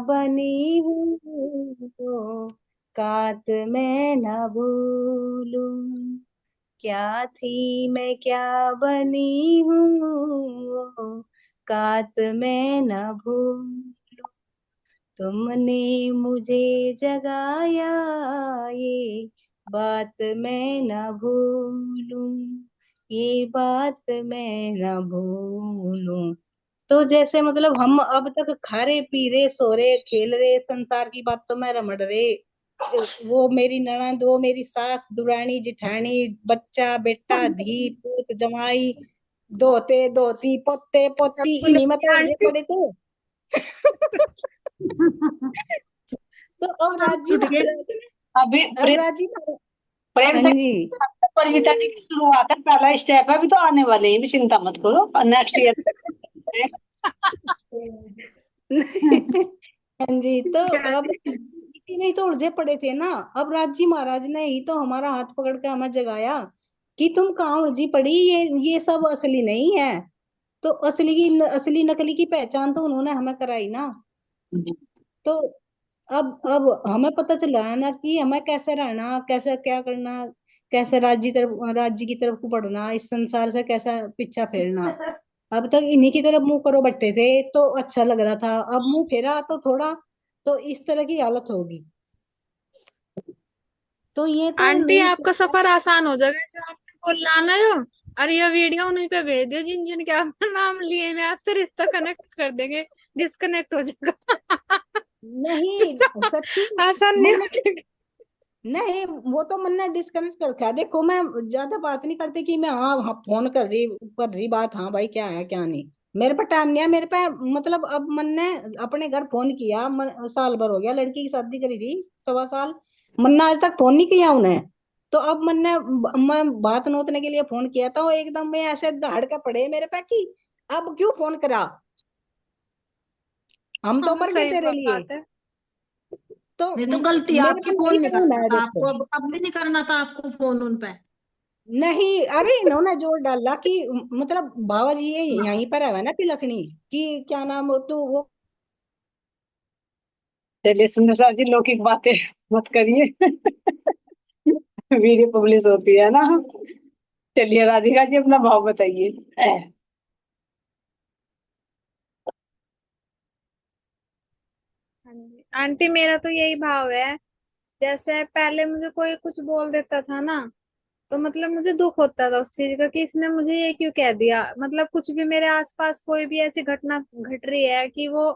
बनी हूँ वो कात मैं न भूलूं। क्या थी मैं क्या बनी हूँ वो कात मैं न भूलूं। तुमने मुझे जगाया ये बात मैं न भूलूं। ये बात मैं न भूलूं। तो जैसे मतलब हम अब तक खा रहे पी रहे सो रहे खेल रहे संसार की बातों में रमड़ रहे। वो मेरी ननद वो मेरी सास दुरानी जिठानी बच्चा बेटा धी पूत जमाई दोते दोती पोते पोती सबको इन्हीं में लेके तो उलझे आंटी। पड़े थे। तो अब राजी छूट गए। महाराज ने अभी अब राजी महाराज। प्रेम हाँ से जी। परिविता जी की शुरुआत है, पहला स्टेप है, अभी तो आने वाले हैं, भी चिंता मत करो, नेक्स्ट ईयर। हाँ जी। तो क्या अब इसी में ही तो उलझे पड़े थे ना। अब राजी महाराज ने ही तो हमारा हाथ पकड़ के हमें जगाया कि तुम कहाँ उलझी पड़ी, ये सब असली नहीं है। तो असली नकली की पहचान तो उन्होंने हमें कराई ना। तो अब हमें पता चला है ना कि हमें कैसे रहना कैसे क्या करना। कैसे राज्य की तरफ को बढ़ना इस संसार से कैसा पीछा फेरना। अब तक इन्हीं की तरफ मुंह करो बट्टे थे तो अच्छा लग रहा था। अब मुंह फेरा तो थोड़ा तो इस तरह की हालत होगी। तो ये तो आंटी नहीं आपका सफर आसान हो जाएगा ऐसे आपने बोलना ना जो। और ये वीडियो उन्हीं पे भेज दियो जिन जिन के आपका नाम लिए मैं आपसे रिश्ता कनेक्ट कर देंगे। डिस्कनेक्ट हो जाएगा। नहीं सच्ची। आसान नहीं वो हो जाएगा। नहीं वो तो मैंने डिस्कनेक्ट कर रखा है। देखो मैं ज्यादा बात नहीं करती कि मैं हाँ फोन कर रही बात हाँ भाई क्या है क्या नहीं। मेरे पे टाइम नहीं है मेरे पे। मतलब अब मैंने अपने घर फोन किया साल भर हो गया लड़की की शादी करी थी 1.25 साल। मैंने आज तक फोन नहीं किया उन्हें। तो अब मैं बात नोतने के लिए फोन किया था वो एकदम में ऐसे दहाड़ के पड़े मेरे पे कि अब क्यों फोन करा। हम तो हाँ मर गए सही तेरे लिए। बात है। तो नहीं तो गलती मेरे आपकी, पे फोन नहीं नहीं करना करना है था देखो। आपको, अब भी नहीं करना था आपको फोन उन पे। नहीं अरे इन्होंने जोर डाला कि मतलब बाबा जी ये यहीं पर है ना तिलकनी कि क्या नाम हो तो वो। चलिए सुंदर साथ जी लौकिक बातें मत करिए। वीडियो पब्लिश होती है ना। चलिए राधिका जी अपना भाव बताइए। हाँ जी आंटी मेरा तो यही भाव है। जैसे पहले मुझे कोई कुछ बोल देता था ना तो मतलब मुझे दुख होता था उस चीज का कि इसने मुझे ये क्यों कह दिया। मतलब कुछ भी मेरे आसपास कोई भी ऐसी घटना घट रही है कि वो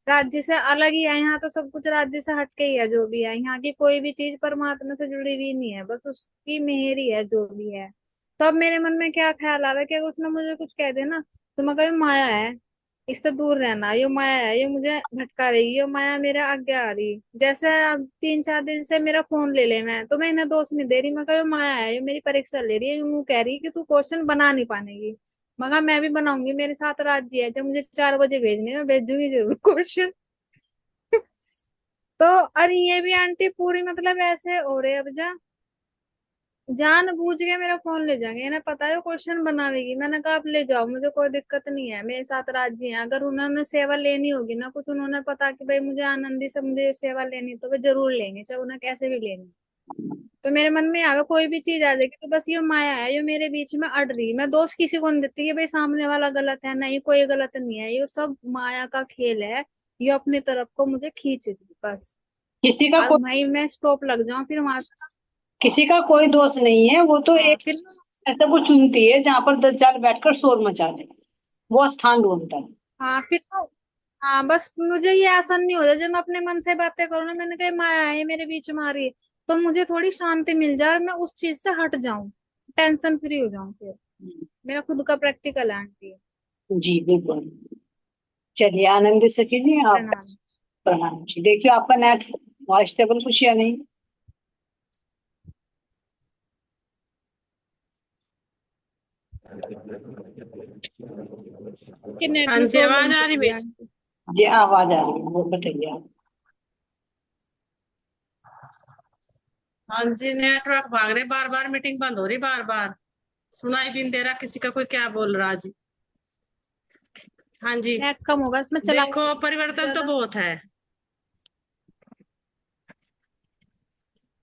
राज्य से अलग ही है। यहाँ तो सब कुछ राज्य से हटके ही है जो भी है। यहाँ की कोई भी चीज परमात्मा से जुड़ी हुई नहीं है बस उसकी मेहर ही है जो भी है। तो अब मेरे मन में क्या ख्याल आ रहा है कि अगर उसने मुझे कुछ कह दिया ना तो मैं कभी माया है इससे दूर रहना। ये माया है ये मुझे भटका रही ये माया मेरे आगे आ रही। जैसे अब 3-4 दिन से मेरा फोन ले ले मैं तो मैं इन्हें दोष नहीं दे रही। मैं कभी माया है ये मेरी परीक्षा ले रही है यूं कह रही कि तू क्वेश्चन बना नहीं पाएगी। मगर मैं भी बनाऊंगी मेरे साथ राज्य है जब मुझे 4 बजे भेजने मैं भेजूंगी जरूर क्वेश्चन। तो और ये भी आंटी पूरी मतलब ऐसे हो रहे अब जा जान बूझ के मेरा फोन ले जाएंगे। इन्हें पता है क्वेश्चन बनावेगी। मैंने कहा आप ले जाओ मुझे कोई दिक्कत नहीं है मेरे साथ राज्य हैं। अगर उन्होंने सेवा लेनी होगी ना कुछ उन्होंने पता कि भाई मुझे आनंदी से मुझे सेवा लेनी तो वे जरूर लेंगे चाहे उन्हें कैसे भी लेनी। तो मेरे मन में आवे कोई भी चीज आ जाएगी तो बस ये माया है ये मेरे बीच में अड़ रही। मैं दोस्त किसी को नहीं देती कि भाई सामने वाला गलत है नहीं कोई गलत नहीं है ये सब माया का खेल है। ये अपनी तरफ को मुझे खींच रही बस। किसी का और कोई भाई मैं स्टॉप लग जाऊं फिर वहां से। किसी का कोई दोष नहीं है, वो तो हाँ एक फिर ऐसा वो चुनती है जहां पर 10 बैठकर शोर मचा ले, वो स्थान ढूंढता है। हाँ फिर तो हाँ बस मुझे ये आसान नहीं हो जाए जब मैं अपने मन से बातें करूँ ना। मैंने कहा माया है मेरे बीच में आ रही है तो मुझे थोड़ी शांति मिल जाए और मैं उस चीज से हट जाऊं टेंशन फ्री हो जाऊं फिर। मेरा खुद का प्रैक्टिकल है आंटी। जी बिल्कुल। चलिए आनंद से कीजिए आप। प्रणाम। प्रणाम जी। देखिए आपका नेट वॉइस टेबल कुछ या नहीं। कि नेट हाँ में जी, प्रॉब्लम आवाज आ चल रही रही है बेच। आंटी। जी आवाज आ रही है, वो बताइए आप। हाँ जी, नेटवर्क भाग रहे, बार बार मीटिंग बंद हो रही, बार बार सुनाई भी नहीं दे रहा किसी का कोई क्या बोल रहा जी। हाँ जी। नेट कम होगा इसमें चलाएगा देखो भी परिवर्तन तो ज्यादा। बहुत है।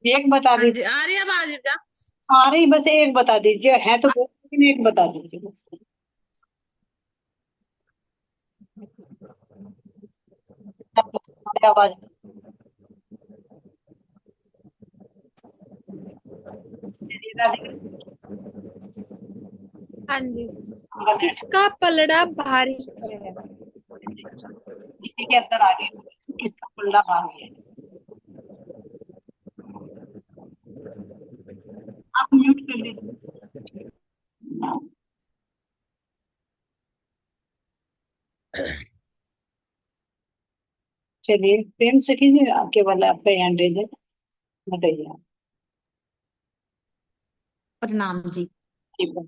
एक बता हाँ जी, दीजिए। आ रही है आवाज क्या? आ रही, बस एक बता दीजिए, है तो बहुत, लेकिन एक बता दीजिए बस। हमारी आवाज। राधिका। हाँ जी। गलत। किसका पलड़ा भारी है? इसी के अंदर आ गई। किसका पलड़ा भारी है? आप म्यूट कर लीजिए। चलिए, प्रेम से कीजिए, आपके वाला आपका हैंड रेज है। बताइए आप। प्रणाम जी। ठीक है।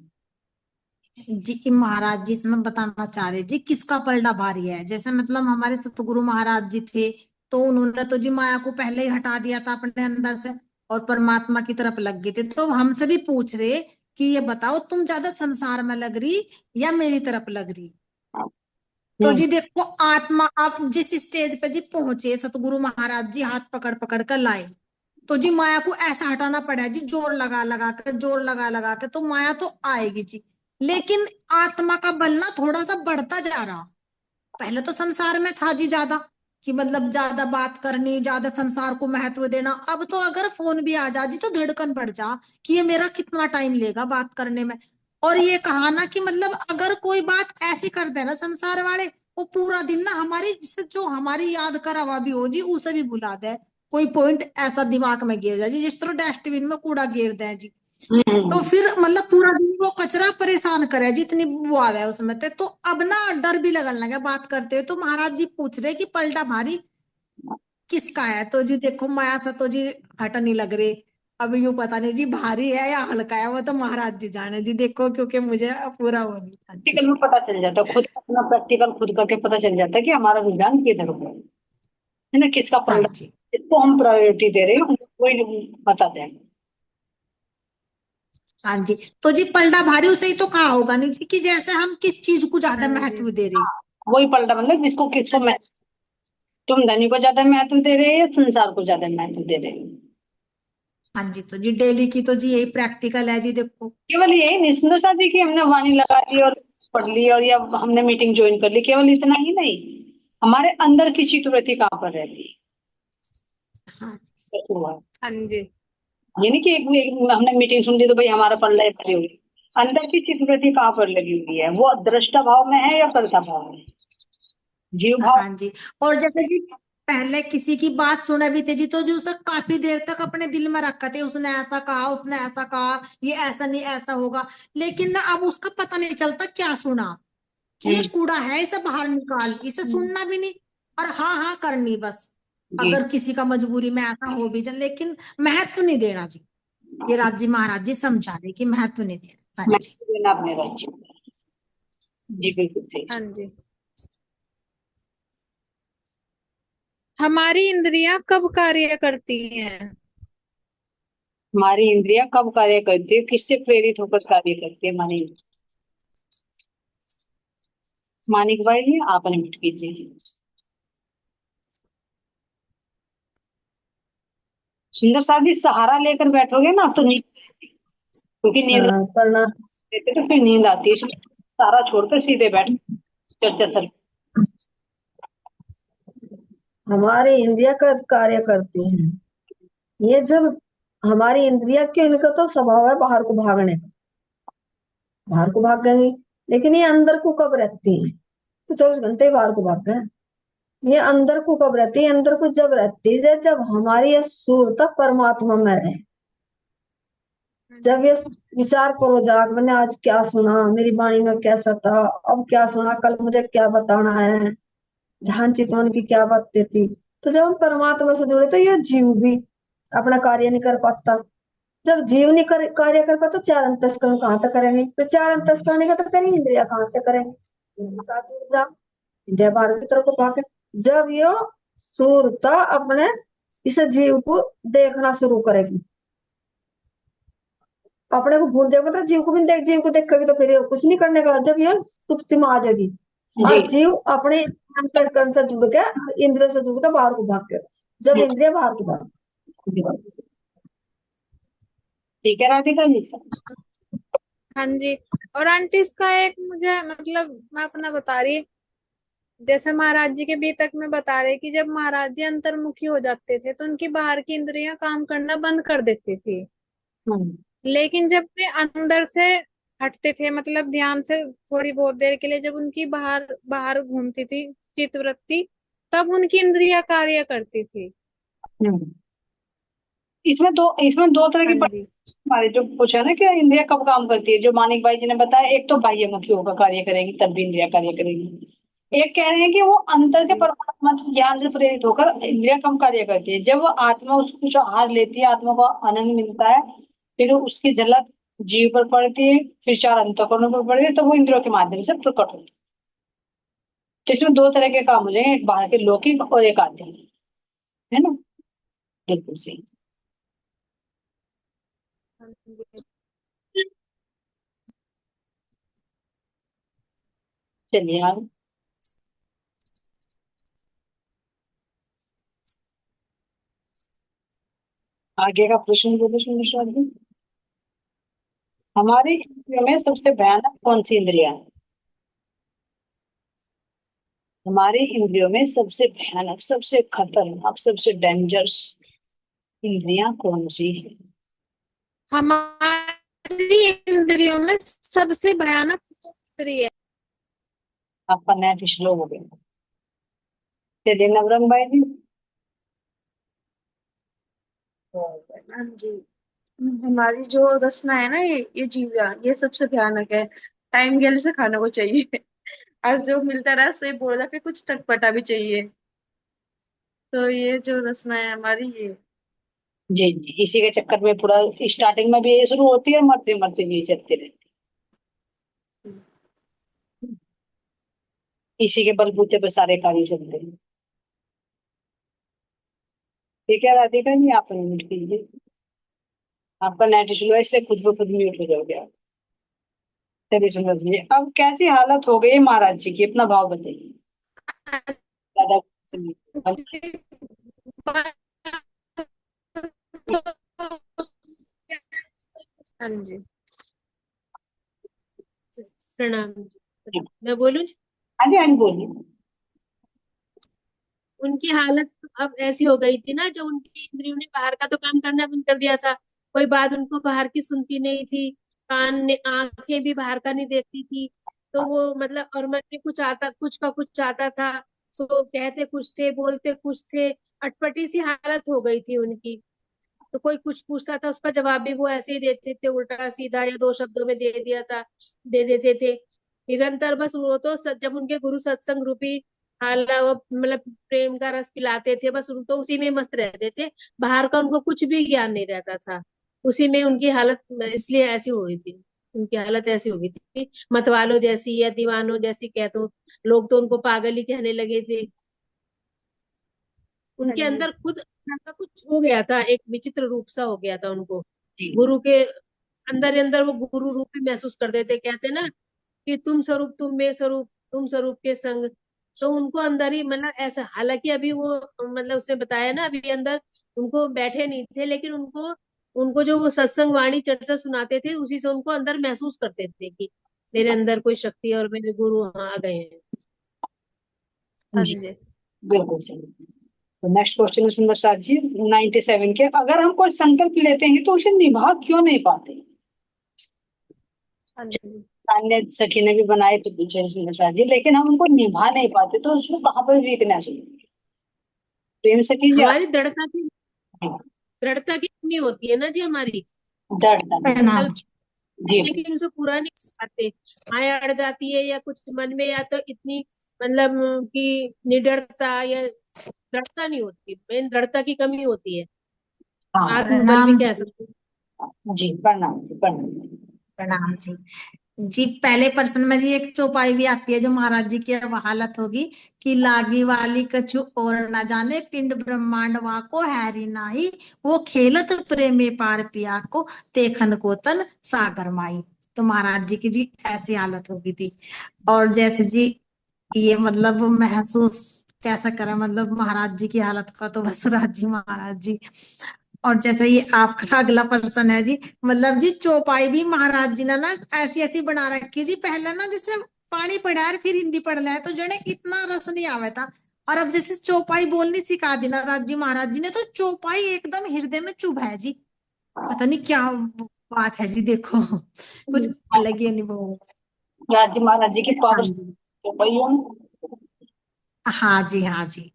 जी महाराज जी, इसमें बताना चाह रहे जी किसका पलड़ा भारी है। जैसे मतलब हमारे सतगुरु महाराज जी थे, तो उन्होंने तो जी माया को पहले ही हटा दिया था अपने अंदर से और परमात्मा की तरफ लग गए थे। तो हमसे भी पूछ रहे कि ये बताओ तुम ज्यादा संसार में लग रही या मेरी तरफ लग रही। तो हम्म। जी देखो, आत्मा आप जिस स्टेज पे जी पहुंचे, सतगुरु महाराज जी हाथ पकड़ पकड़ कर लाए, तो जी माया को ऐसा हटाना पड़ा है जी, जोर लगा लगा के, जोर लगा लगा के, तो माया तो आएगी जी। लेकिन आत्मा का बल ना थोड़ा सा बढ़ता जा रहा। पहले तो संसार में था जी ज्यादा, कि मतलब ज्यादा बात करनी, ज्यादा संसार को महत्व देना। अब तो अगर फोन भी आ जा जी तो धड़कन बढ़ जा कि ये मेरा कितना टाइम लेगा बात करने में। और ये कहा ना कि मतलब अगर कोई बात ऐसी कर दे ना संसार वाले, वो पूरा दिन ना हमारी, जिससे जो हमारी याद करा हुआ भी हो जी उसे भी भुला दे। कोई पॉइंट ऐसा दिमाग में गिर जाए जी, जिस तरह डस्टबिन में कूड़ा गिर दे जी। तो हम्म। फिर मतलब पूरा दिन वो कचरा परेशान करे जितनी वो आवे उसमें तो अब ना डर भी लगने लगा बात करते हुए। तो महाराज जी पूछ रहे कि पलटा भारी किसका है। तो जी देखो, माया से तो जी हट नहीं लग रही। अब यूं पता नहीं जी भारी है या हल्का है, वो तो महाराज जी जाने जी। देखो क्योंकि मुझे पूरा वो नहीं था जी। प्रैक्टिकल में पता चल जाता है, खुद अपना प्रैक्टिकल खुद करके पता चल जाता है कि हमारा रुझान किधर होगा, है ना, किसका हाँ पलड़ा, जी। इसको हम प्रायोरिटी दे रहे हैं, वही बताते हैं। हाँ जी। तो जी पलटा भारी उसे ही तो कहा होगा नहीं जी, कि जैसे हम किस चीज को ज्यादा हाँ जी। महत्व दे रहे। वही पलड़ा, मतलब जिसको किसको मैं, तुम धनी को ज्यादा महत्व दे रहे हैं या संसार को ज्यादा महत्व दे रहे हैं? हाँ जी। तो जी डेली की तो जी यही प्रैक्टिकल है जी देखो। केवल यही नहीं, सुंदर शादी की हमने वाणी लगा ली और पढ़ ली, और या हमने मीटिंग ज्वाइन कर ली, केवल इतना ही नहीं, हमारे अंदर की चित्तवृत्ति कहाँ पर रहती है, हाँ। कैसे हुआ है। हाँ जी। ये नहीं कि एक हमने मीटिंग सुन ली तो भाई हमारा पल्ला है पड़ी हुई। अंदर की चित्तवृत्ति कहाँ पर लगी हुई है, वो दृष्टा भाव में है या कर्ता भाव में, जीव भाव। हाँ जी। और जैसे जी पहले किसी की बात सुने भी थे जी, तो जो उसे काफी देर तक अपने दिल में रखा थे, उसने ऐसा कहा, उसने ऐसा कहा, ये ऐसा नहीं ऐसा होगा। लेकिन ना अब उसका पता नहीं चलता क्या सुना, कि ये हम्म। कूड़ा है, इसे बाहर निकाल, इसे सुनना भी नहीं और हाँ हाँ करनी बस। जी। अगर किसी का मजबूरी में ऐसा हो भी जाए, लेकिन महत्व नहीं देना जी। ये राज जी महाराज जी समझा रहे कि महत्व नहीं देना। हाँ मैं जी। देना अपने राज्य में। जी बिल्कुल सही। हाँ जी। हमारी इंद्रियां कब कार्य करती हैं? हमारी इंद्रियां कब कार्य करती है, किससे प्रेरित होकर कार्य करती है, मानी, मानिक भाई आप अनम्यूट कीजिए। सुंदर साथी, सहारा लेकर बैठोगे ना तो नींद, क्योंकि नींद प्रणाम। लेते तो फिर नींद आती है, इसलिए सारा छोड़कर सीधे बैठ, चर्चा सर। हमारी इंद्रिया का कार्य करती हैं। ये जब हमारी इंद्रिया क्यों, इनका तो स्वभाव है बाहर को भागने का, बाहर को भाग गई। लेकिन ये अंदर को कब रहती है? तो 24 घंटे बाहर को भाग गए। ये अंदर को कब रहती है? अंदर को जब रहती है जब हमारी ये सुरता परमात्मा में रहे। जब ये विचार करो जाग, मैंने आज क्या सुना, मेरी वाणी में कैसा था, अब क्या सुना, कल मुझे क्या बताना है, ध्यान चितवन की क्या बातें थी। तो जब हम परमात्मा से जुड़े तो ये जीव भी अपना कार्य नहीं कर पाता। जब जीव नहीं कार्य कर पाता तो चार अंतस्करण कहाँ तक करेंगे? फिर चार अंतस्करण नहीं कर करेंगे, इंद्रिया कहाँ से करेंगे? इनके साथ जुड़ जा, इंद्रिया बाहर की तरफ को भागे। जब ये सूरता अपने इस जीव को देखना शुरू करेगी, अपने को भूल जाएगा, मतलब जीव को भी देख, जीव को देखेगी तो फिर ये कुछ नहीं करने का। जब ये सुप्ति में आ जाएगी जी। और जीव अपने अंतःकरण से जुड़ के, इंद्रिय से जुड़ के बाहर को भाग गया। जब इंद्रिय बाहर को भाग, जी। ठीक है राधिका जी। हाँ जी। और आंटी इसका एक मुझे मतलब मैं अपना बता रही, जैसे महाराज जी के भी तक में बता रहे कि जब महाराज जी अंतर्मुखी हो जाते थे तो उनकी बाहर की इंद्रियां काम करना बंद कर देती थी। हम्म। लेकिन जब वे अंदर से हटते थे, मतलब ध्यान से थोड़ी बहुत देर के लिए जब उनकी बाहर बाहर घूमती थी चित्त वृत्ति, तब उनकी इंद्रियां कार्य करती थी। हम्म। इसमें दो तरह की हाँ जी। हमारे जो पूछा ना कि इंद्रिया कब काम करती है, जो मानिक भाई जी ने बताया, एक तो बाह्यमुखी होकर कार्य करेगी तब भी इंद्रिया कार्य करेगी। एक कह रहे हैं कि वो अंतर के जी। परमात्मा के ज्ञान से प्रेरित होकर इंद्रिया कम कार्य करती है। जब वो आत्मा उसको कुछ आहार लेती है, आत्मा को आनंद मिलता है, फिर उसकी झलक जीव पर पड़ती है, फिर चार अंतःकरणों पर पड़ती है, तो वो इंद्रियों के माध्यम से प्रकट होती है। तो इसमें दो तरह के काम हो जाएंगे, एक बाहर के लौकिक और एक आध्यात्मिक, है ना। बिल्कुल सही। हाँ जी। चलिए आगे। आगे का प्रश्न बोलो सुनिश्चित जी। हमारी इंद्रियों में सबसे भयानक कौन सी इंद्रिया है? हमारी इंद्रियों में सबसे भयानक, सबसे खतरनाक, सबसे डेंजरस इंद्रियां कौन सी है? हमारी इंद्रियों में सबसे भयानक इंद्रिय आपका नेट स्लो हो गया। चलिए नवरंग भाई जी। हाँ जी। हमारी जो रचना है ना, ये जीवा, ये सबसे भयानक है। टाइम गेल से खाने को चाहिए। और जो मिलता रहा सो बोल रहा, फिर कुछ चटपटा भी चाहिए। तो ये जो रचना है हमारी, ये। जी जी, इसी के चक्कर में पूरा स्टार्टिंग में भी ये शुरू होती है, मरते मरते भी ये चलती रहती है। इसी के बलबूते पर सारे कार्य चलते हैं। ठीक है राधिका जी, आप म्यूट कीजिए। आपका नेट स्लो है, इसलिए खुद ब खुद म्यूट हो जाओगे आप। चलिए सुंदर जी, अब कैसी हालत हो गई है महाराज जी की, अपना भाव बताइए। दादा सुनिए। हाँ जी। प्रणाम। मैं बोलूं? हाँ जी हाँ जी, बोलिए। उनकी हालत अब ऐसी हो गई थी ना, जो उनकी इंद्रियों ने बाहर का तो काम करना बंद कर दिया था। कोई बात उनको बाहर की सुनती नहीं थी। कान ने आंखें भी बाहर का नहीं देखती थी। तो वो मतलब, और मन में कुछ आता, कुछ का कुछ चाहता था। सो कहते कुछ थे, बोलते कुछ थे। अटपटी सी हालत हो गई थी उनकी। तो कोई कुछ पूछता था, उसका जवाब भी वो ऐसे ही देते थे, उल्टा सीधा या दो शब्दों में दे दिया था, दे देते थे निरंतर। बस वो तो जब उनके गुरु सत्संग रूपी हाला वो मतलब प्रेम का रस पिलाते थे, बस उन तो उसी में मस्त रहते थे। बाहर का उनको कुछ भी ज्ञान नहीं रहता था। उसी में उनकी हालत इसलिए ऐसी हो गई थी। उनकी हालत ऐसी हो गई थी, मतवालों जैसी या दीवानों जैसी कह तो। लोग तो उनको पागल ही कहने लगे थे। हाँ उनके जी। अंदर खुद का कुछ हो गया था, एक विचित्र रूप सा हो गया था उनको। जी। गुरु के अंदर ही अंदर वो गुरु रूप ही महसूस करते थे। कहते ना कि तुम स्वरूप तुम में स्वरूप, तुम स्वरूप के संग। तो उनको अंदर ही मतलब ऐसा, हालांकि अभी वो मतलब उसमें बताया ना, अभी अंदर उनको बैठे नहीं थे, लेकिन उनको उनको जो वो सत्संग वाणी चर्चा सुनाते थे, उसी से उनको अंदर महसूस करते थे कि मेरे अंदर कोई शक्ति है और मेरे गुरु वहां आ गए हैं। हाँ जी जी। बिल्कुल सही। तो नेक्स्ट क्वेश्चन है सुंदर साथ जी, 97 के, अगर हम कोई संकल्प लेते हैं तो उसे निभा क्यों नहीं पाते? हाँ जी। अन्य सखी ने भी बनाए थे पीछे सुंदर साथ जी, लेकिन हम उनको निभा नहीं पाते, तो उसमें कहाँ पर वीकनेस है? प्रेम सखी जी आप। हमारी दृढ़ता की कमी होती है ना जी हमारी। डरता नहीं। प्रणाम। संकल्प, जी जी। लेकिन उसे पूरा नहीं कर पाते। माया अड़ जाती है, या कुछ मन में, या तो इतनी मतलब कि निडरता या दृढ़ता नहीं होती। मेन दृढ़ता की कमी होती है। हाँ। आत्मबल भी प्रणाम कह जी। सकते हैं। जी प्रणाम जी प्रणाम। प्रणाम जी। जी पहले प्रश्न में जी एक चौपाई भी आती है जो महाराज जी की अब हालत होगी कि लागी वाली कछु और न जाने पिंड ब्रह्मांड वा को हैरी नाही, वो खेलत प्रेमे पार पिया को देखन को तन सागर माई। तो महाराज जी की जी ऐसी हालत होगी थी। और जैसे जी ये मतलब महसूस कैसे करें, मतलब महाराज जी की हालत का तो बस राज जी महाराज जी। और जैसे ये आपका अगला प्रश्न है जी, मतलब जी चौपाई भी महाराज जी ने ना ऐसी ऐसी बना रखी जी, पहले ना जैसे पानी पढ़ा है फिर हिंदी पढ़ लिया है तो जने इतना रस नहीं आवे था। और अब जैसे चौपाई बोलनी सिखा दी ना राज जी महाराज जी ने, तो चौपाई एकदम हृदय में चुभ है जी। पता नहीं क्या बात है जी, देखो कुछ अलग ही अनुभव है। राजी महाराज जी की हाँ पावर जी, तो वही है। हाँ जी, हाँ जी।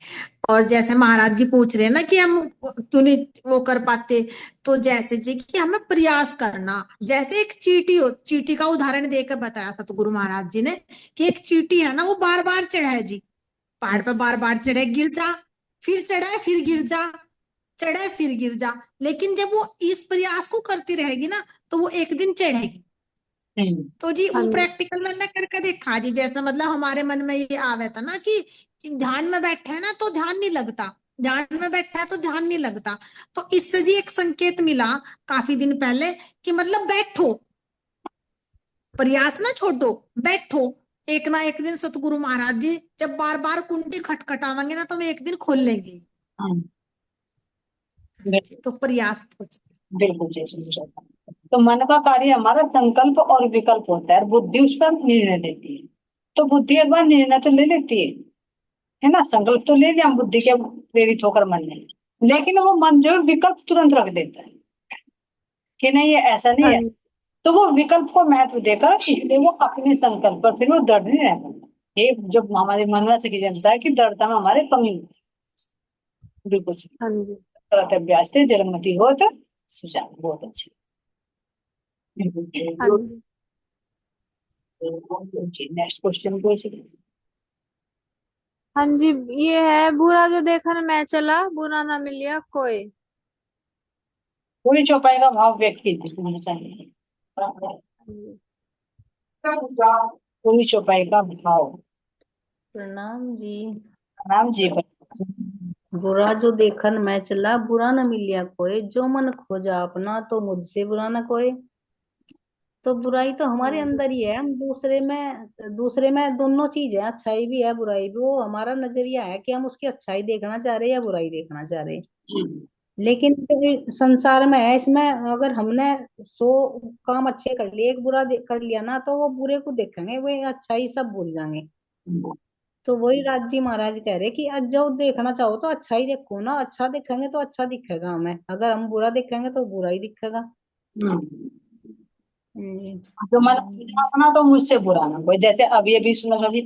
और जैसे महाराज जी पूछ रहे हैं ना कि हम क्यों नहीं वो कर पाते, तो जैसे जी कि हमें प्रयास करना, जैसे एक चींटी हो, चींटी का उदाहरण देकर बताया सतगुरु महाराज जी ने कि एक चींटी है ना, वो बार बार चढ़ा है जी, पहाड़ पे बार बार चढ़े गिर जा, फिर चढ़ाए फिर गिर जा, चढ़ाए फिर गिर जा, लेकिन जब वो इस प्रयास को करती रहेगी ना तो वो एक दिन चढ़ेगी। तो जी हाँ वो जी। प्रैक्टिकल मैंने करके देखा जी, जैसा मतलब हमारे मन में ये आवे था ना कि ध्यान में बैठे है ना तो ध्यान नहीं लगता, ध्यान में बैठा है तो ध्यान नहीं लगता। तो इससे जी एक संकेत मिला काफी दिन पहले कि मतलब बैठो, प्रयास ना छोड़ो, बैठो, एक ना एक दिन सतगुरु महाराज जी जब बार बार कुंडी खटखटावेंगे ना तो हम एक दिन खोल लेंगे। हाँ, तो प्रयास बिल्कुल सही समझा। तो मन का कार्य हमारा संकल्प और विकल्प होता है, बुद्धि उस पर निर्णय लेती है। तो बुद्धि एक बार निर्णय तो ले लेती है ना, संकल्प तो ले लिया हम बुद्धि के प्रेरित होकर मन ने, लेकिन वो मन जो है विकल्प तुरंत रख देता है कि नहीं ये ऐसा नहीं हाँ है। जी। तो वो विकल्प को महत्व देकर इसलिए वो अपने संकल्प पर फिर वो दृढ़ नहीं रहता। ये जो हमारे मन में से की जनता है कि दृढ़ता में हमारे कमी होती है। बिल्कुल सही। हाँ जी। करत अभ्यास थे जलमति हो तो सुझाव बहुत अच्छे। हाँ जी। नेक्स्ट क्वेश्चन पूछिए। हाँ जी। ये है, बुरा जो देखा ना मैं चला, बुरा ना मिलिया कोई। पूरी चौपाई का भाव व्यक्त कीजिए होना चाहिए। हाँ जी। पूरी चौपाई का भाव। प्रणाम जी। नाम जी पर। बुरा जो देखन मैं चला, बुरा न मिलिया कोई, जो मन खोजा अपना, तो मुझसे बुरा न कोई। तो बुराई तो हमारे हाँ जी। अंदर ही है, हम दूसरे में दोनों चीज है, अच्छाई भी है बुराई भी। वो हमारा नजरिया है कि हम उसकी अच्छाई देखना चाह रहे हैं या बुराई देखना चाह रहे हैं। लेकिन जो ये संसार में है, इसमें अगर हमने 100 काम अच्छे कर लिए, एक बुरा कर लिया ना, तो वो बुरे को देखेंगे, वो अच्छाई सब भूल जाएंगे। तो वही राज जी महाराज कह रहे कि आज जो देखना चाहो तो अच्छा ही देखो ना, अच्छा देखेंगे तो अच्छा दिखेगा हमें, अगर हम बुरा देखेंगे तो बुरा ही दिखेगा। हम्म। जो मन अपना तो मुझसे बुरा ना कोई। जैसे अभी अभी सुना, अभी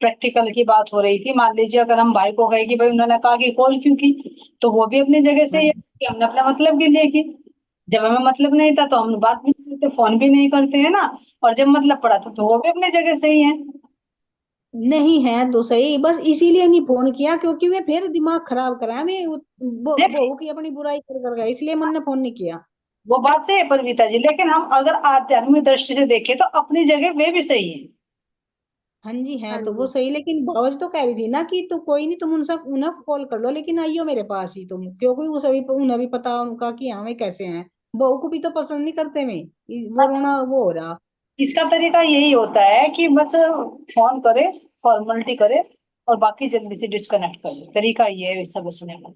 प्रैक्टिकल की बात हो रही थी। मान लीजिए अगर हम भाई को कहे कि भाई उन्होंने कहा कि कॉल क्यों की, तो वो भी अपनी जगह से ही है कि हमने अपना मतलब के लिए की। जब हमें मतलब नहीं था तो हम बात भी नहीं करते, फोन भी नहीं करते है ना। और जब मतलब पड़ा तो वो भी अपनी जगह से ही है। नहीं है तो सही, बस इसीलिए नहीं फोन किया क्योंकि मैं फिर दिमाग खराब करा, मैं देख, बहू की अपनी बुराई कर गया, इसलिए मैंने फोन नहीं किया। वो बात सही है परमीता जी, लेकिन हम अगर आध्यात्मिक दृष्टि से देखें तो अपनी जगह वे भी सही है। हाँ जी है हाँ तो वो जी। सही, लेकिन भावज तो कह रही थी ना कि तो कोई नहीं, तुम उनसे उन्हें कॉल कर लो, लेकिन आइयो मेरे पास ही तुम, क्योंकि उसे भी उन्हें भी पता उनका कि हाँ मैं कैसे हैं। बहू को भी तो पसंद नहीं करते मैं, वो रोना वो हो रहा। इसका तरीका यही होता है कि बस फोन करे, फॉर्मेलिटी करे, और बाकी जल्दी से डिस्कनेक्ट कर ले। तरीका ये है इससे बचने का,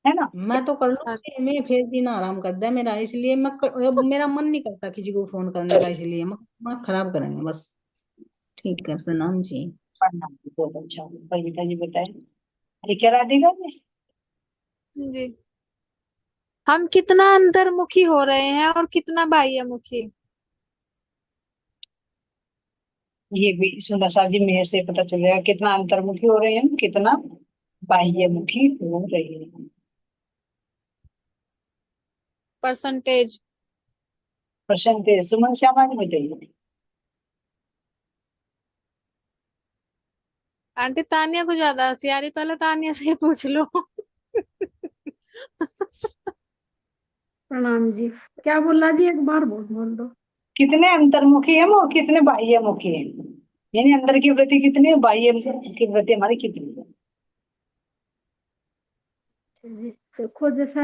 है ना। मैं तो कर हाँ लूँ, मैं फिर दिन आराम कर दे मेरा, इसलिए अब मेरा मन नहीं करता किसी को फोन करने का, इसलिए मैं खराब करेंगे बस। ठीक है, प्रणाम जी। पढ़ना भी बहुत अच्छा परिता जी बताए। ठीक है राधिका जी। जी। हम कितना अंतर्मुखी हो रहे हैं और कितना बाह्यमुखी। ये भी सुंदर सा जी मेरे से पता चलेगा कितना अंतर्मुखी हो रहे हैं, कितना बाह्यमुखी हो रहे हैं। परसेंटेज। प्रश्न सुमन श्यामा जी बताइए। आंटी तानिया को ज्यादा हंसी आ रही, पहले तानिया से ही पूछ लो। प्रणाम जी। क्या बोला जी, एक बार बोल दो। कितने अंतर्मुखी हम और कितने बाह्यमुखी हैं, यानी अंदर की वृत्ति कितनी है, बाह्य की वृत्ति हमारी कितनी है। जी, देखो जैसे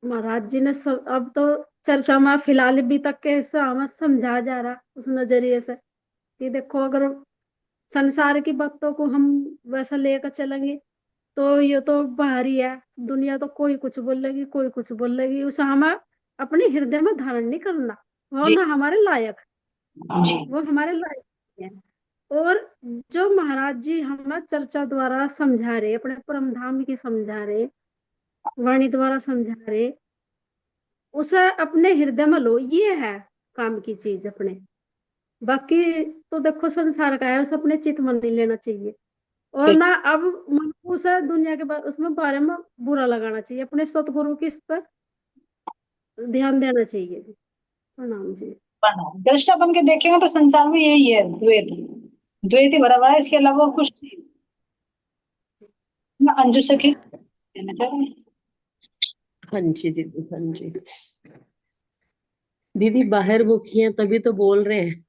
महाराज जी ने सब, अब तो चर्चा में फिलहाल भी तक के हिस्सा हमें समझा जा रहा उस नजरिए से कि देखो, अगर संसार की बातों को हम वैसा लेकर चलेंगे तो ये तो बाहरी है दुनिया, तो कोई कुछ बोलेगी कोई कुछ बोलेगी, उसे हमें अपने हृदय में धारण नहीं करना, वो जी ना हमारे लायक जी। वो हमारे लायक है। और जो महाराज जी हमें चर्चा द्वारा समझा रहे, अपने परम धाम की समझा रहे, वाणी द्वारा समझा रहे, उसे अपने हृदय में लो, ये है काम की चीज अपने। बाकी तो देखो संसार का है, उसे अपने चित में नहीं लेना चाहिए, और ना अब मन को उसे दुनिया के उसमें बारे में बुरा लगाना चाहिए, अपने सतगुरु की इस पर ध्यान देना चाहिए जी। प्रणाम जी। दृष्टा बन के देखेंगे तो संसार में यही है, द्वैत। द्वैत ही भरा हुआ है, इसके अलावा और कुछ नहीं। मैं अंजू से कहना चाह रही हूँ। हाँ जी दीदी, हाँ जी दीदी, बाहरमुखी हैं तभी तो बोल रहे हैं।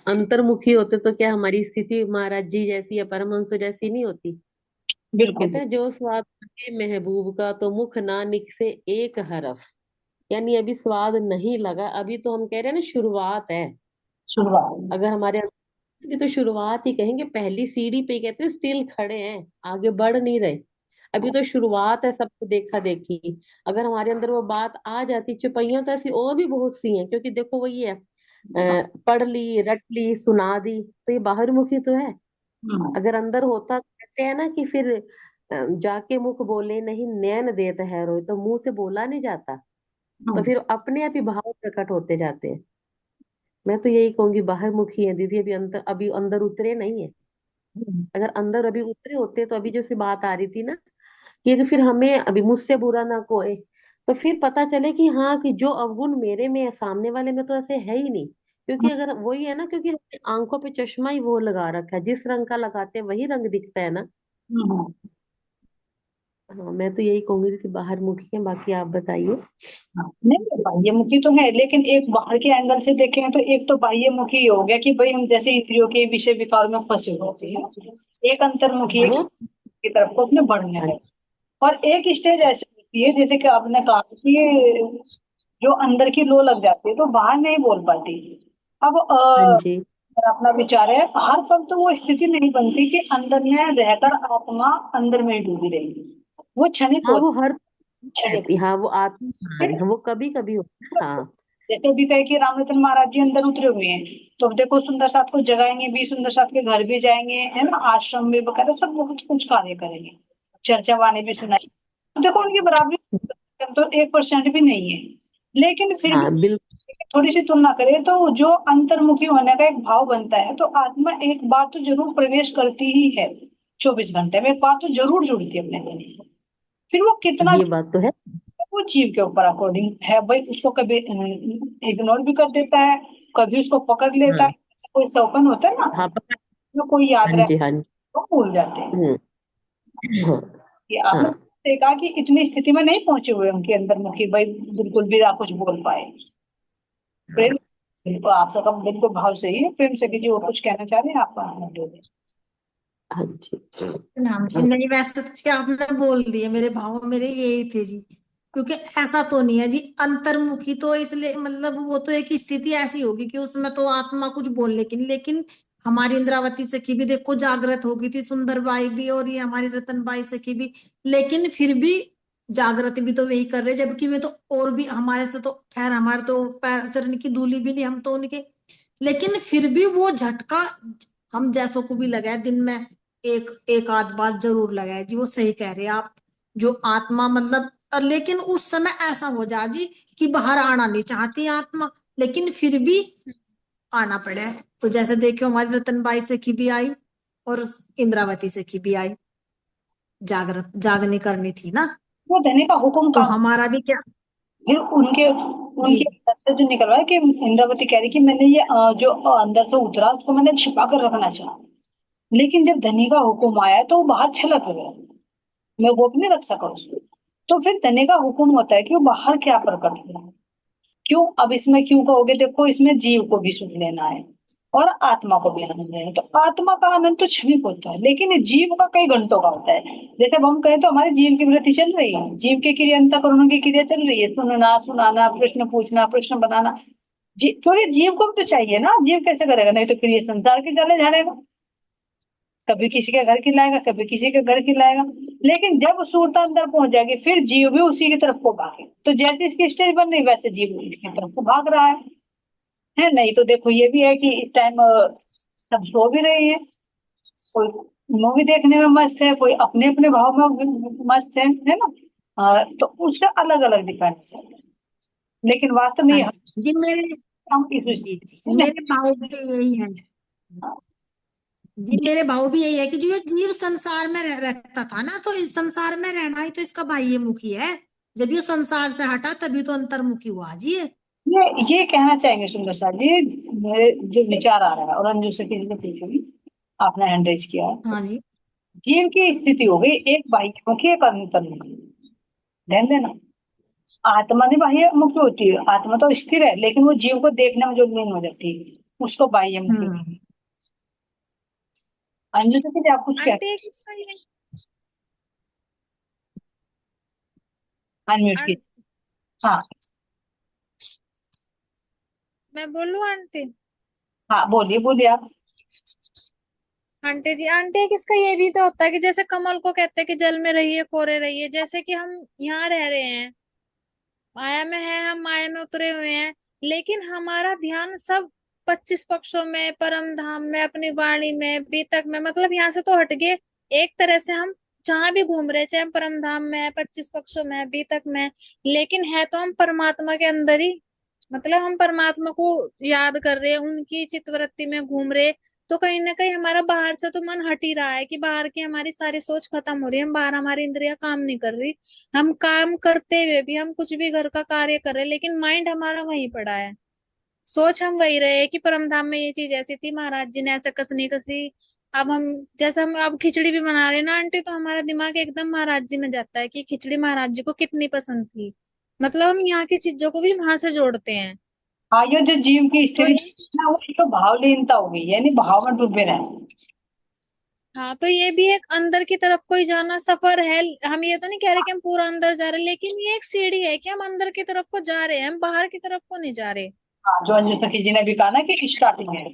अंतर्मुखी होते तो क्या हमारी स्थिति महाराज जी जैसी या परमहंसों जैसी नहीं होती। बिल्कुल कहते हैं जो स्वाद लगे महबूब का, तो मुख ना निकसे एक हरफ। यानी अभी स्वाद नहीं लगा, अभी तो हम कह रहे हैं ना शुरुआत है। शुरुआत। अगर हमारे अभी तो शुरुआत ही कहेंगे, पहली सीढ़ी पे ही कहते हैं स्टिल खड़े हैं, आगे बढ़ नहीं रहे। अभी तो शुरुआत है, सबको देखा देखी। अगर हमारे अंदर वो बात आ जाती, चुपैयां तो ऐसी और भी बहुत सी हैं, क्योंकि देखो वही है, पढ़ ली रट ली सुना दी, तो ये बाहरमुखी तो है। अगर अंदर होता तो कहते हैं ना कि फिर जाके मुख बोले नहीं नैन देत है रोए, तो मुंह से बोला नहीं जाता, तो फिर अपने आप ही भाव प्रकट होते जाते हैं। मैं तो यही कहूंगी बाहरमुखी है दीदी, अभी अंदर उतरे नहीं है। अगर अंदर अभी उतरे होते तो अभी जैसे बात आ रही थी ना, कि अगर फिर हमें अभी मुझसे बुरा ना कोई, तो फिर पता चले कि हाँ, कि जो अवगुण मेरे में है सामने वाले में तो ऐसे है ही नहीं। क्योंकि अगर वही है ना, क्योंकि हमने आंखों पे चश्मा ही वो लगा रखा है, जिस रंग का लगाते हैं वही रंग दिखता है ना। हाँ, मैं तो यही कहूंगी कि बाहर मुखी है, बाकी आप बताइए। नहीं, बाह्य मुखी तो है, लेकिन एक बाहर के एंगल से देखें तो एक तो बाह्य मुखी हो गया कि भाई हम जैसे इंद्रियों के विषय विकार में फंसे होते हैं। एक अंतर्मुखी है वो की तरफ को अपने बढ़ने हाँ लगे। और एक स्टेज ऐसी होती है, जैसे कि आपने कहा कि जो अंदर की लो लग जाती है तो बाहर नहीं बोल पाती। अब हाँ जी, अगर अपना विचार है, हर पल तो वो स्थिति नहीं बनती कि अंदर में रहकर आत्मा अंदर में ही डूबी रहेगी। वो क्षणिक हाँ वो होती हर है, क्षणिक। रहती, हाँ वो आत्म हाँ, वो कभी कभी होता है, हाँ। जैसे भी कहे कि रामरतन महाराज जी अंदर उतरे हुए हैं, तो अब देखो सुंदर साथ को जगाएंगे भी, सुंदर साथ के घर भी जाएंगे, है ना, आश्रम में वगैरह सब बहुत कुछ कार्य करेंगे, चर्चा वाणी भी सुनाएंगे। तो देखो उनकी बराबरी तो 1% भी नहीं है। लेकिन फिर भी हाँ बिल्कुल, थोड़ी सी तुलना करें तो जो अंतर्मुखी होने का एक भाव बनता है, तो आत्मा एक बार तो जरूर प्रवेश करती ही है। 24 घंटे में एक बार तो जरूर जुड़ती है अपने दिन। फिर वो कितना, ये बात तो है। वो जीव के ऊपर अकॉर्डिंग है भाई। उसको कभी इग्नोर भी कर देता है, कभी उसको पकड़ लेता हाँ है। कोई सौपन होता है ना, हाँ पता, जो कोई याद हाँ जी, रहता हाँ जी, है, वो भूल जाते हैं। हाँ कि आपने हाँ देखा कि इतनी स्थिति में नहीं पहुंचे हुए उनके अंदर मुखी भाई, बिल्कुल भी ना कुछ बोल पाए। प्रेम, बिल्कुल आप सबका बिल्कुल भाव सही है। प्रेम से कीजिए, वो कुछ कहना चाह रहे हैं आप? हाँ जी, नाम जी नहीं, वैसे तो जी आपने बोल दिए, मेरे भाव मेरे यही थे जी। क्योंकि ऐसा तो नहीं है जी अंतर्मुखी, तो इसलिए मतलब वो तो एक स्थिति ऐसी होगी कि उसमें तो आत्मा कुछ बोल, लेकिन हमारी इंद्रावती सखी भी देखो जागृत हो गई थी, सुंदर बाई भी, और ये हमारी रतन बाई सखी भी, लेकिन फिर भी जागृत भी तो वही कर रहे, जबकि वे तो और भी हमारे से तो खैर, हमारे तो पैर चरण की धूली भी नहीं, हम तो उनके, लेकिन फिर भी वो झटका हम जैसों को भी लगा है दिन में एक एक आध बार जरूर लगा है जी। वो सही कह रहे हैं आप, जो आत्मा मतलब, लेकिन उस समय ऐसा हो जा जी कि बाहर आना नहीं चाहती आत्मा, लेकिन फिर भी आना पड़ा है। तो जैसे देखियो हमारी रतनबाई सखी भी आई और इंद्रावती सखी भी आई, जागृत जागने करनी थी ना, वो देने का हुक्म तो का, हमारा भी क्या फिर उनके जी। उनके अंदर से जो निकल रहा है कि इंद्रावती कह रही कि मैंने ये जो अंदर से उतरा उसको मैंने छिपा कर रखना चाहा, लेकिन जब धनी का हुक्म आया तो वो बाहर छलक गया, मैं वो भी नहीं रख सका उसको। तो फिर धनी का हुक्म होता है कि वो बाहर क्या प्रकट हो। क्यों? अब इसमें क्यों कहोगे, देखो इसमें जीव को भी सुन लेना है और आत्मा को भी आनंद लेना है। तो आत्मा का आनंद तो क्षणिक होता है, लेकिन ये जीव का कई घंटों का होता है। जैसे अब हम कहें तो हमारे जीव की वृत्ति चल रही है, जीव की क्रिया अंतःकरणों की क्रिया चल रही है, सुनना सुनाना प्रश्न पूछना प्रश्न बनाना। तो ये जीव को भी तो चाहिए ना, जीव कैसे करेगा? नहीं तो फिर ये संसार के जाले झाड़ेगा। कभी किसी के घर खिलाएगा, कभी किसी के घर खिलाएगा। लेकिन जब सूरता अंदर पहुंच जाएगी, फिर जीव भी उसी की तरफ को भागे। तो जैसे इसकी स्टेज बन रही, वैसे जीव इसकी तरफ को भाग रहा है। नहीं तो देखो ये भी है कि इस टाइम सब सो भी रहे हैं, कोई मूवी देखने में मस्त है, कोई अपने अपने भाव में मस्त है ना। तो उसका अलग अलग डिपेंड है। लेकिन वास्तव में हाँ ये जी मेरे हम इस जी है ना। मेरे भाव भी यही है जी, मेरे भाव भी यही है कि जो ये जीव संसार में रहता था ना, तो इस संसार में रहना ही तो इसका बाह्य मुखी है। जब ये संसार से हटा तभी तो अंतर्मुखी हुआ जी ये। ये कहना चाहेंगे सुंदर साहब जी, मेरे जो विचार आ रहा है, और अंजू से किसी ने पूछा भी, आपने हैंड रेज किया है। हाँ जी। जीव की स्थिति हो गई एक बाह्यमुखी, एक अंतर्मुखी। ध्यान देना, आत्मा नहीं बाह्यमुखी होती है, आत्मा तो स्थिर है, लेकिन वो जीव को देखने में जो लीन हो जाती है, उसको बाह्यमुखी। हम्म। अंजू से किसी आप कुछ कहते आंटी किसका ये अनम्यूट की। आं- हाँ मैं बोलूं आंटी? हाँ, बोलिए बोलिए आप। आंटी जी, आंटी किसका ये भी तो होता है कि जैसे कमल को कहते हैं कि जल में रहिए, कोरे रहिए। जैसे कि हम यहाँ रह रहे हैं, माया में है, हम माया में उतरे हुए हैं, लेकिन हमारा ध्यान सब 25 पक्षों में, परम धाम में, अपनी वाणी में, बीतक में, मतलब यहाँ से तो हट गए। एक तरह से हम जहां भी घूम रहे, चाहे हम परम धाम में है, 25 पक्षों में है, बीतक में है, लेकिन है तो हम परमात्मा के अंदर ही। मतलब हम परमात्मा को याद कर रहे हैं, उनकी चित्तवृत्ति में घूम रहे। तो कहीं ना कहीं हमारा बाहर से तो मन हट ही रहा है कि बाहर की हमारी सारी सोच खत्म हो रही है, हम बाहर, हमारी इंद्रियां काम नहीं कर रही। हम काम करते हुए भी, हम कुछ भी घर का कार्य कर रहे हैं, लेकिन माइंड हमारा वहीं पड़ा है। सोच हम वही रहे कि परम धाम में ये चीज ऐसी थी, महाराज जी ने ऐसा कसनी कसी। अब हम, जैसे हम अब खिचड़ी भी बना रहे हैं ना आंटी, तो हमारा दिमाग एकदम महाराज जी में जाता है कि खिचड़ी महाराज जी को कितनी पसंद थी। मतलब हम यहाँ की चीजों को भी वहां से जोड़ते हैं। हाँ, ये जो जीव की तो स्थिति ना, वो तो भावलीनता हो गई, यानी भाव में डूबे रहे। हाँ, तो ये भी एक अंदर की तरफ कोई जाना सफर है। हम ये तो नहीं कह रहे कि हम पूरा अंदर जा रहे हैं, लेकिन ये एक सीढ़ी है कि हम अंदर की तरफ को जा रहे हैं, हम बाहर की तरफ को नहीं जा रहे। हाँ, जो अंजू सखी जी ने भी कहा ना कि स्टार्टिंग है,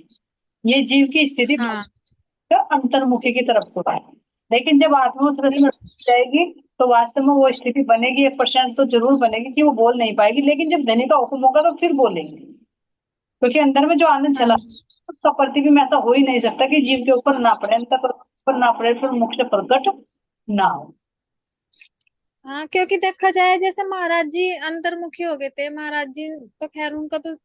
ये जीव की स्थिति हाँ। तो अंतर्मुखी की तरफ होता है। लेकिन जब आत्मा उस रस में डूब जाएगी, तो वास्तव में वो स्थिति बनेगी, 1% तो जरूर बनेगी कि वो बोल नहीं पाएगी। लेकिन जब धनी का हुक्म होगा तो फिर बोलेंगे, क्योंकि अंदर में जो आनंद चला, हाँ। उसका प्रतिबिंब ऐसा हो ही नहीं सकता कि जीव के ऊपर ना पड़े, अंतर पर ना पड़े, फिर मुख से प्रकट ना हो। हाँ, क्योंकि देखा जाए जैसे महाराज जी अंतर्मुखी हो गए थे। महाराज जी तो खैर उनका तो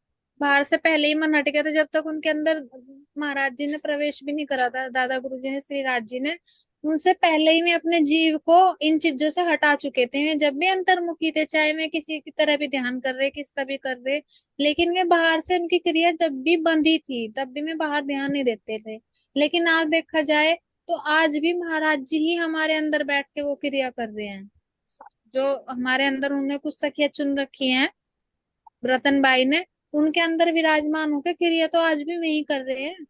बाहर से पहले ही मन हट गया था, जब तक उनके अंदर महाराज जी ने प्रवेश भी नहीं करा था, दादा गुरु जी ने, श्री राज जी ने। उनसे पहले ही वे अपने जीव को इन चीजों से हटा चुके थे। वे जब भी अंतर्मुखी थे, चाहे वे किसी की तरह भी ध्यान कर रहे, किसका भी कर रहे, लेकिन वे बाहर से, उनकी क्रिया जब भी बंधी थी तब भी वे बाहर ध्यान नहीं देते थे। लेकिन आज देखा जाए तो आज भी महाराज जी ही हमारे अंदर बैठ के वो क्रिया कर रहे हैं। जो हमारे अंदर उन्होंने कुछ सखियां चुन रखी हैं, रतन बाई ने, उनके अंदर विराजमान होकर क्रिया तो आज भी वही कर रहे हैं।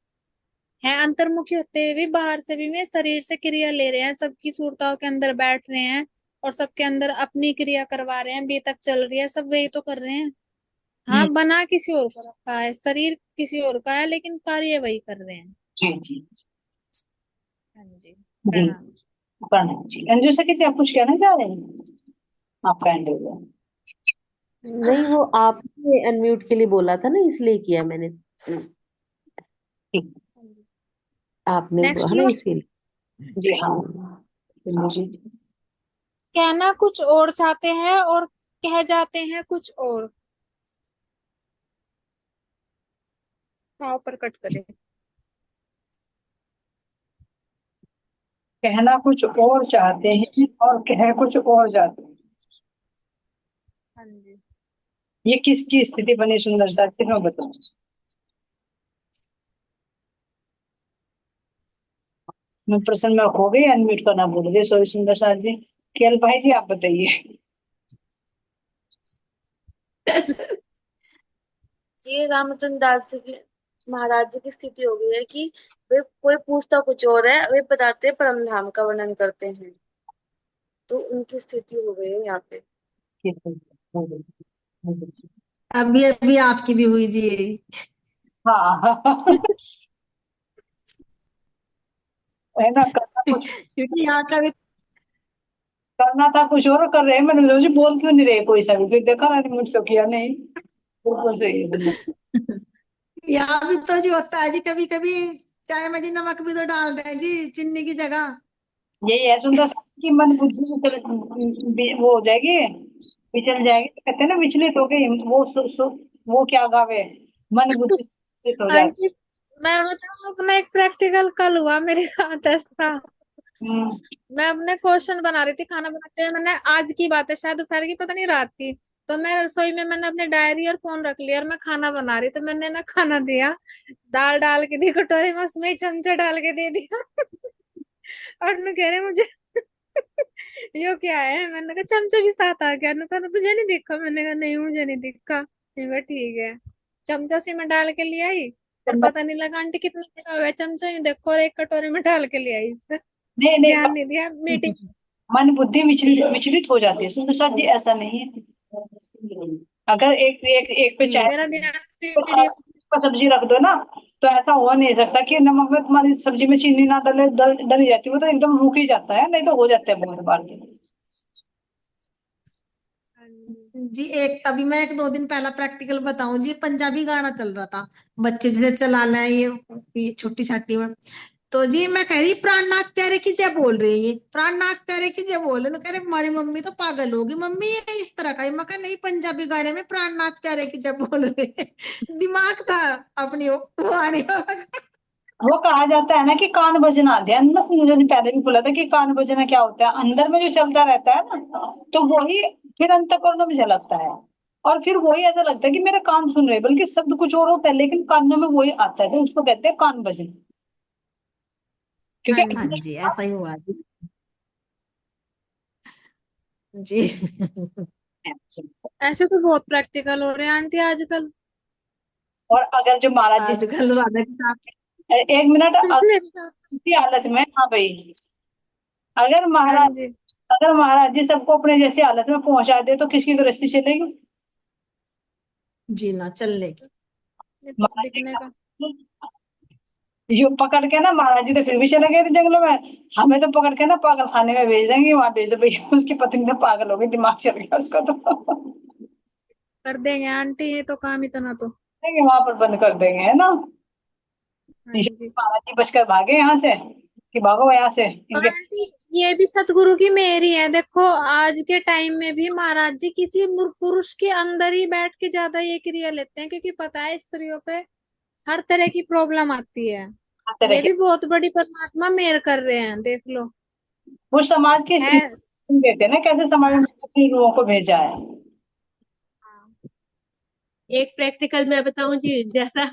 है अंतर्मुखी होते हुए भी बाहर से भी में शरीर से क्रिया ले रहे हैं, सबकी सूरताओं के अंदर बैठ रहे हैं, और सबके अंदर अपनी क्रिया करवा रहे हैं, बीतक चल रही है, सब वही तो कर रहे हैं। हाँ, हम्म, बना किसी और को रखा है, शरीर किसी और का है, लेकिन कार्य वही कर रहे हैं। जी जी हाँ जी, जी। प्रणाम। प्रणव जी, अंजू सखी जी, आप कुछ कहना चाह रहे हैं? आपका हैंड हो गया। नहीं, वो आपने अनम्यूट के लिए बोला था ना, इसलिए किया मैंने। ठीक। आपने नेक्स्ट है ना, लो। इसीलिए। जी हाँ, जी। कहना कुछ और चाहते हैं और कह जाते हैं कुछ और। हाँ, पर कट करे। कहना कुछ और चाहते हैं और कह कुछ और जाते हैं। हाँ जी। ये किसकी स्थिति बनी सुंदर सा, मैं बताऊं? मैं प्रसन्न में खो गई, अनम्यूट करना भूल गई, सॉरी सुंदर सा जी। केएल भाई जी, आप बताइए। ये रामचंद्र दास जी की, महाराज जी की स्थिति हो गई है कि वे, कोई पूछता कुछ और है, वे बताते परम धाम का वर्णन करते हैं। तो उनकी स्थिति हो गई है यहाँ पे। अभी अभी आपकी भी हुई जी यही। हाँ है ना, करना कुछ, क्योंकि यहाँ का भी करना था कुछ और कर रहे हैं। मैंने सोचा बोल क्यों नहीं रहे कोई सा भी, फिर देखा मैंने मुझसे किया नहीं। बिल्कुल सही है तुमने। यहाँ भी तो जी होता है जी, कभी कभी चाय में जी नमक भी तो डाल दें जी चीनी की जगह। यही है सुंदर सा कि मन बुद्धि वो हो जाएगी, विचल जाएगी, तो कहते हैं ना विचलित हो गई वो वो क्या गावे, मन बुद्धि विचलित हो जाती। आंटी, मैं बताऊँ अपना एक प्रैक्टिकल कल हुआ मेरे साथ ऐसा। हम्म। मैं अपने क्वेश्चन बना रही थी खाना बनाते हुए, मैंने आज की बात है शायद दोपहर की, पता नहीं रात की। तो मैं रसोई में मैंने अपने डायरी और फोन रख लिया और मैं खाना बना रही, तो मैंने ना खाना दिया, दाल डाल के दी कटोरी में, उसमें ही चमचा डाल के दे दिया। और नु कह रहे मुझे यो क्या है, मैंने कहा चमचा भी साथ आ गया। नु कहा तुझे नहीं दिखा, मैंने कहा नहीं मुझे नहीं दिखा। मैंने कहा ठीक है। चमचा उसी में डाल के ले आई, और पता नहीं लगा आंटी कितना बड़ा हुआ है चमचा, यूं देखो, और एक कटोरी में डाल के ले आई इसमें। नहीं नहीं, ध्यान नहीं दिया मीटिंग। मन बुद्धि विचलित विचलित हो जाती है सुंदर साथ जी, ऐसा नहीं है। अगर एक एक एक पे जी चाय मेरा ध्यान वीडियो। का सब्जी रख दो ना, तो ऐसा हो नहीं सकता कि नमक में तुम्हारी सब्जी में चीनी ना डले, डली जाती है, वो तो एकदम रूख ही जाता है, नहीं तो हो जाता है बहुत बार के। जी, एक अभी मैं 1-2 दिन पहला प्रैक्टिकल बताऊं जी, पंजाबी गाना चल रहा था, बच्चे जैसे चला लें ये छोटी छाटी में। तो जी मैं कह रही प्राणनाथ प्यारे की जय बोल रही है, ये प्राणनाथ प्यारे की जय बोल रहे हैं। कह रहे हमारी मम्मी तो पागल होगी, मम्मी ये इस तरह का है। मैं कहा नहीं, पंजाबी गाने में प्राणनाथ प्यारे की जय बोल रहे हैं। दिमाग था अपनी वो आने वो कहा जाता है ना कि कान बजना, ध्यान में मुझे ने पहले भी बोला था कि कान बजना क्या होता है, अंदर में जो चलता रहता है ना, तो वही फिर अंतःकरण में झलकता है, और फिर वही ऐसा लगता है कि मेरे कान सुन रहे हैं, बल्कि शब्द कुछ और होता है लेकिन कानों में वही आता है, तो उसको कहते हैं कान बजना। क्योंकि हाँ हाँ जी। जी, ऐसा ही हुआ जी। जी ऐसे तो बहुत प्रैक्टिकल हो रहे हैं आंटी आजकल। और अगर जो महाराज जी, आजकल राधा के साथ। 1 मिनट, मेरे साथ। इसी हालत में, हाँ भाई, अगर हाँ महाराज जी। अगर महाराज जी सबको अपने जैसी हालत में पहुंचा दे तो किसकी गृहस्थी चलेगी? जी ना चलने की। ये कुछ महाराज जी दिखने का। का यूं पकड़ के ना, महाराज जी तो फिर भी चले गए थे जंगलों में, हमें तो पकड़ के ना पागल खाने में भेज देंगे, वहां भेज दो भैया, उसकी पत्नी तो पागल हो गई, दिमाग चल गया उसका तो कर देंगे आंटी, ये तो काम इतना तो। वहां पर बंद कर देंगे, है ना। हाँ जी। महाराज जी बचकर भागे यहाँ से, कि भागो यहाँ से और इनके। आंटी, ये भी सतगुरु की मेहर है, देखो आज के टाइम में भी महाराज जी किसी पुरुष के अंदर ही बैठ के ज्यादा ये क्रिया लेते हैं, क्योंकि पता है स्त्रियों पे हर तरह की प्रॉब्लम आती है। आते ये रहे भी बहुत बड़ी परमात्मा मेहर कर रहे हैं, देख लो। वो समाज के है। देते हैं ना, कैसे समाज में अपने लोगों को भेजा है। एक प्रैक्टिकल मैं बताऊं जी, जैसा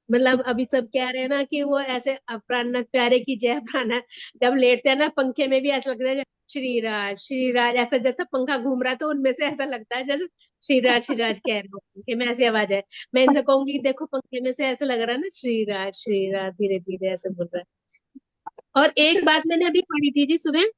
मतलब अभी सब कह रहे हैं ना कि वो ऐसे प्राणनाथ प्यारे की जय, प्राणनाथ, जब लेटते हैं ना पंखे में भी ऐसा लगता है श्री राज, ऐसा जैसा पंखा घूम रहा है तो उनमें से ऐसा लगता है जैसे श्री राज कह रहे हो, पंखे में ऐसी आवाज है। मैं इनसे कहूंगी कि देखो पंखे में से ऐसा लग रहा है ना श्री राज धीरे धीरे ऐसे बोल रहा है। और एक बात मैंने अभी पढ़ी थी जी सुबह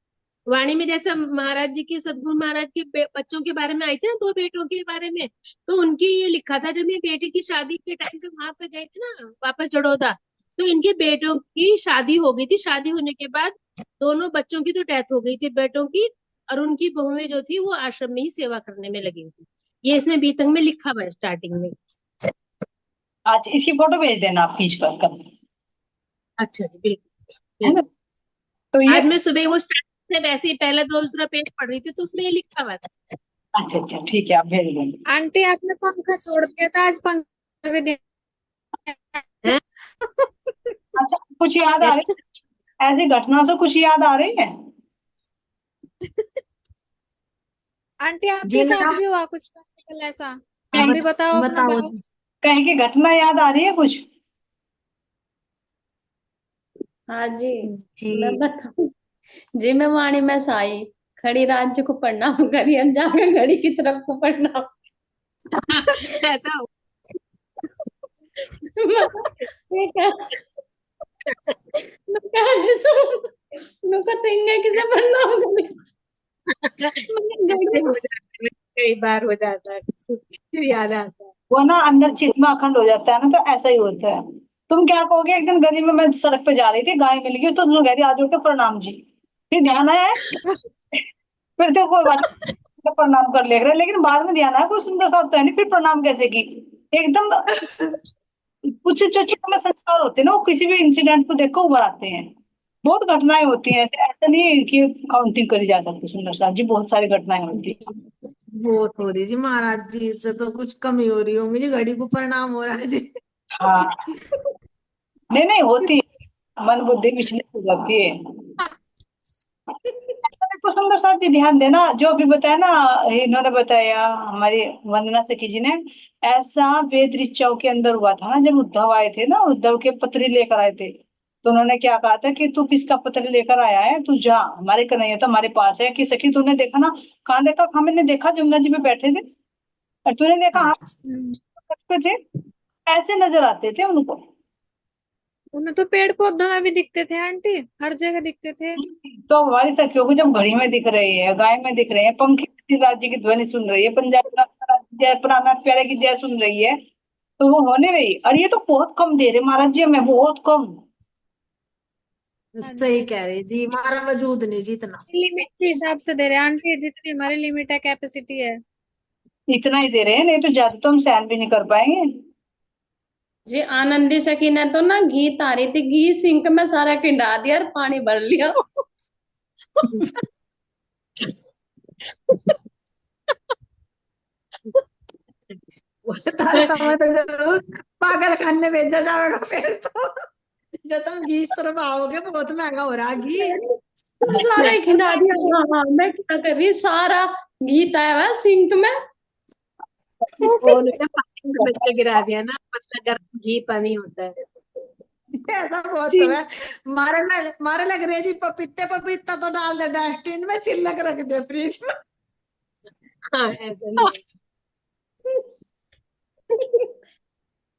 वाणी में, जैसे महाराज जी की, सतगुरु महाराज के बच्चों के बारे में आई थी ना, 2 बेटों के बारे में, तो उनकी ये लिखा था, जब मेरी बेटी की शादी के टाइम पे वहां पे गए थे ना वापस जड़ौदा, तो इनके बेटों की शादी हो गई थी। शादी होने के बाद दोनों बच्चों की तो डेथ हो गई थी बेटों की, और उनकी बहुएं जो थी वो आश्रम में ही सेवा करने में लगी थी। ये इसमें बीतंग में लिखा हुआ है स्टार्टिंग में। आज इसकी फोटो भेज देना आप खींच कर कल, अच्छा जी, बिल्कुल है ना। बिल्कुल। तो ये, आज मैं सुबह वो स्टार्टिंग से वैसे ही पहला दूसरा पेज पढ़ रही थी, तो उसमें ये लिखा हुआ था। अच्छा अच्छा ठीक है, आप भेज देंगे। आंटी आपने पंखा छोड़ दिया था, आज पंखा भी दिया। हैं? अच्छा, कुछ याद आ रही है ऐसी घटना से, कुछ याद आ रही है? आंटी आपके जी साथ ना भी हुआ कुछ प्रैक्टिकल ऐसा? आप भी बताओ अपना बताओ भाव। जी। कहीं की घटना याद आ रही है कुछ? हाँ जी, जी मैं बताऊं जी, मैं वाणी में साई खड़ी राज्य को प्रणाम करी, जाकर घड़ी की तरफ को प्रणाम। ऐसा हो। नुका तेंगे किसे प्रणाम करी। ऐसे हो जाता है, कई बार हो जाता है, फिर याद आता है। वो ना अंदर चित्त में अखंड हो जाता है ना, तो ऐसा ही होता है। तुम क्या कहोगे, एक दिन गली में मैं सड़क पे जा रही थी, गाय मिल गई तो तुम कह रही आज उठो प्रणाम जी, फिर ध्यान आया है, फिर तो कोई बात नहीं, तो प्रणाम कर ले रहे, लेकिन बाद में ध्यान आया कोई सुंदर सा तो है नहीं, फिर प्रणाम कैसे की। एकदम कुछ जो छोटे संस्कार होते हैं ना, वो किसी भी इंसिडेंट को देखो उभर आते हैं। बहुत घटनाएं होती हैं, ऐसे ऐसा नहीं है कि काउंटिंग करी जा सकती सुंदर साहब जी, बहुत सारी घटनाएं होती हैं। बहुत हो रही जी, महाराज जी से तो कुछ कमी हो रही होंगी जी, घड़ी को प्रणाम हो रहा है जी। हाँ, नहीं नहीं होती है, मन बुद्धि विचलित हो जाती है। तो सुंदर साथ ही ध्यान देना, जो अभी बताया ना, इन्होंने बताया हमारी वंदना सखी जी ने, ऐसा वेद ऋचाओं के अंदर हुआ था ना, जब उद्धव आए थे ना, उद्धव के पत्री लेकर आए थे, तो उन्होंने क्या कहा था कि तू किसका पत्र लेकर आया है, तू जा, हमारे कन्हैया तो हमारे पास है, कि सखी तूने देखा ना, कहाँ देखा, हाँ मैंने देखा जमुना जी पे बैठे थे, और तूने देखा हाँ हम्म, पे थे, ऐसे नजर आते थे उनको। उन्हें तो पेड़ पौधों में भी दिखते थे आंटी, हर जगह दिखते थे। तो हमारी सखियों को जब घड़ी में दिख रही है, गाय में दिख रहे हैं, पंखी किसी राज्य की ध्वनि सुन रही है, पंजाब का जय पुराना प्यारे की जय सुन रही है, तो वो होने रही। और ये तो बहुत कम दे रहे महाराज जी हमें, बहुत कम। हाँ सही जी, कह रही जी, हमारा वजूद नहीं जी इतना। लिमिट के हिसाब से दे रहे हैं आंटी, जितनी हमारी लिमिट है, कैपेसिटी है। इतना ही दे रहे हैं, नहीं तो ज्यादा तो हम सहन भी नहीं कर पाएंगे। जी आनंदी सखी ने तो ना घी तारी थी, घी सिंक में सारा किंडा दिया और पानी भर लिया। तारा तुम्हें तो जरूर पागल खाने भेजा जाएगा फिर तो, जो तुम 20 रुपए आओगे, बहुत महंगा हो रहा है घी। सारा ही खिला दिया। हाँ हाँ, मैं क्या कर रही, सारा घी ताया हुआ है सिंक में। वो उन्होंने पानी में बच्चे गिरा दिया ना, मतलब गर्म घी पानी होता है। ऐसा बहुत जी, तो है। मारे लग रही है जी, पपीते पपीता तो डाल दे डस्टबिन में, छिलक रख दे फ्रिज में। हाँ ऐसा नहीं है।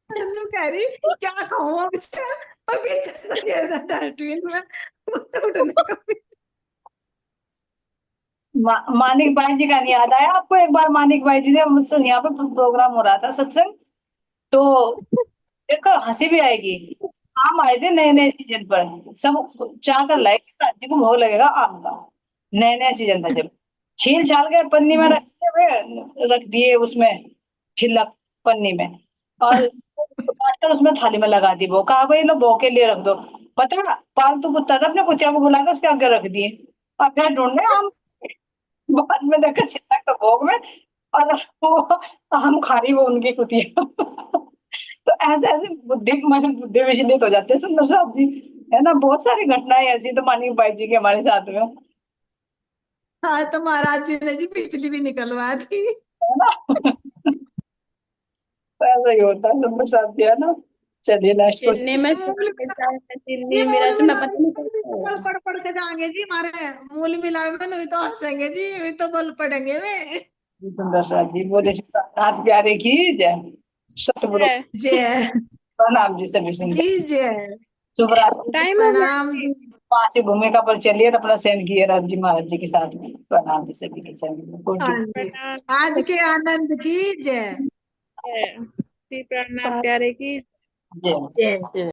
अन्नू कह रही क्या कहूँ अब इसका, पपीते तो गिर रहा डस्टबिन में, मुझसे उठने का भी। मानिक भाई जी का नहीं याद आया आपको, एक बार मानिक भाई जी ने मुझसे, यहाँ पे प्रोग्राम हो रहा था सत्संग, तो एक हंसी भी आएगी। आम आए थे नए नए सीजन पर, सब चाह कर लाए कि राज्य को भोग लगेगा आम का, नया नया सीजन था जब, छील छाल के पन्नी में रख दिए उसमें, छिलक पन्नी में, और काटकर उसमें थाली में लगा दी, वो कहा भाई लो भोग के लिए रख दो। पता है, पालतू कुत्ता था, अपने कुत्तिया को बुलाकर उसके आगे रख दिए, और फिर ढूंढने आम, बाद में देखा छिलक तो भोग में, और वो आम खा रही वो उनकी कुतिया। तो ऐसे ऐसे बुद्धि विचलित हो जाते हैं सुंदर साहब जी, है ना, बहुत सारी घटनाएं ऐसी तो मानिक भाई जी के हमारे साथ में, हाँ तो महाराज जी ने जी बिजली भी निकलवा दी। है ना। तो ऐसा ही होता है सुंदर साहब जी, है ना। चलिए नेक्स्ट चीनी में क्वेश्चन। मूल चाय में ये चीनी मूल मिर्च, मैं मिलावे पता नहीं में कैसे तो हो बल रहा। पड़ पड़ के जाएंगे जी हमारे, मूल मिलावे में नहीं तो हंसेंगे जी, नहीं तो बल पड़ेंगे वे। सुंदर साहब जी बोले, नाथ प्यारे की जय, सतगुरु है। जय प्रणाम जी सभी जी, सुंदर, जय शुभ रात्रि। टाइम हो गया प्रणाम आंटी। जी। पांचवी भूमिका पर चलिए, अपना सहन किए राज जी महाराज जी के साथ में, प्रणाम जी सभी के चरण गुड हाँ डे। जी, प्रणाम। आज के आनंद की जय। है। श्री प्राणनाथ प्यारे की जय। जय